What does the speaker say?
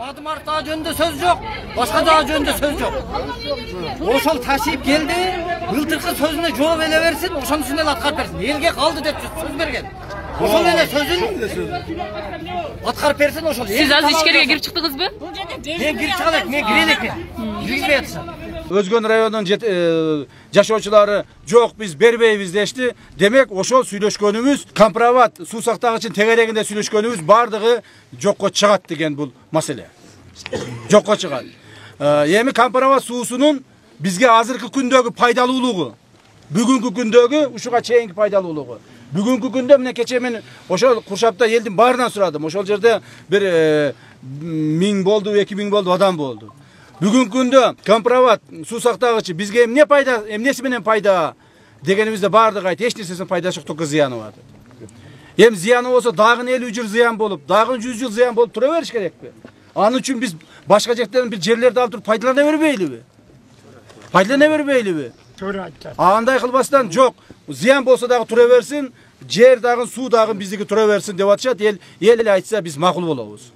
Adım Arta jönünde söz yok. Başka dağ jönünde söz yok. Oşol taşıyıp geldi. Былтыркы sözüne жооп ele versin. Oşonun üstüne atkar versin. Elge kaldı dep söz bergen. Oşol ele sözün atkar versin oşol. Siz az içkeriye girip çıktınız mı? Men girip çıkalak, men girelek men. Girgizbey atsa. Özgön rayonunun jaşoçulары жоқ biz бербейбиz дешти. Демек ошол сүйлөшкөнүбүз компромат суу сактагычын тегерегинде сүйлөшкөнүбүз бардыгы жокко чыгат деген бул маселе. Жокко чыгат. Эми компромат суусунун бизге азыркы күндөгү пайдалуулугу, бүгүнкү күндөгү ушуга чейинки пайдалуулугу. Бүгүнкү күндө мына кече мен ошол Куршапта элдин баарынан сурадым. Ошол жерде бир 1000 болду, 2000 болду адам болду. Бүгүнкү күндө компромат суу сактагычы бизге эмне пайда, эмнеси менен пайда дегенибизде бардыгы айт, эч нерсесинин пайдасы жок, только зыяны бар. Эми зыяны болсо дагы 50 жыл зыян болуп, дагы 100 жыл зыян болуп тура бериш керекпи? Анын үчүн биз башка жактан бир жерлерди алып туруп пайдалана бербейлиби? Пайдалана бербейлиби? Андай кылбастан жок, зыян болсо дагы тура берсин, жер дагы, суу дагы биздики тура берсин деп атышат. Эл айтса биз макул болобуз.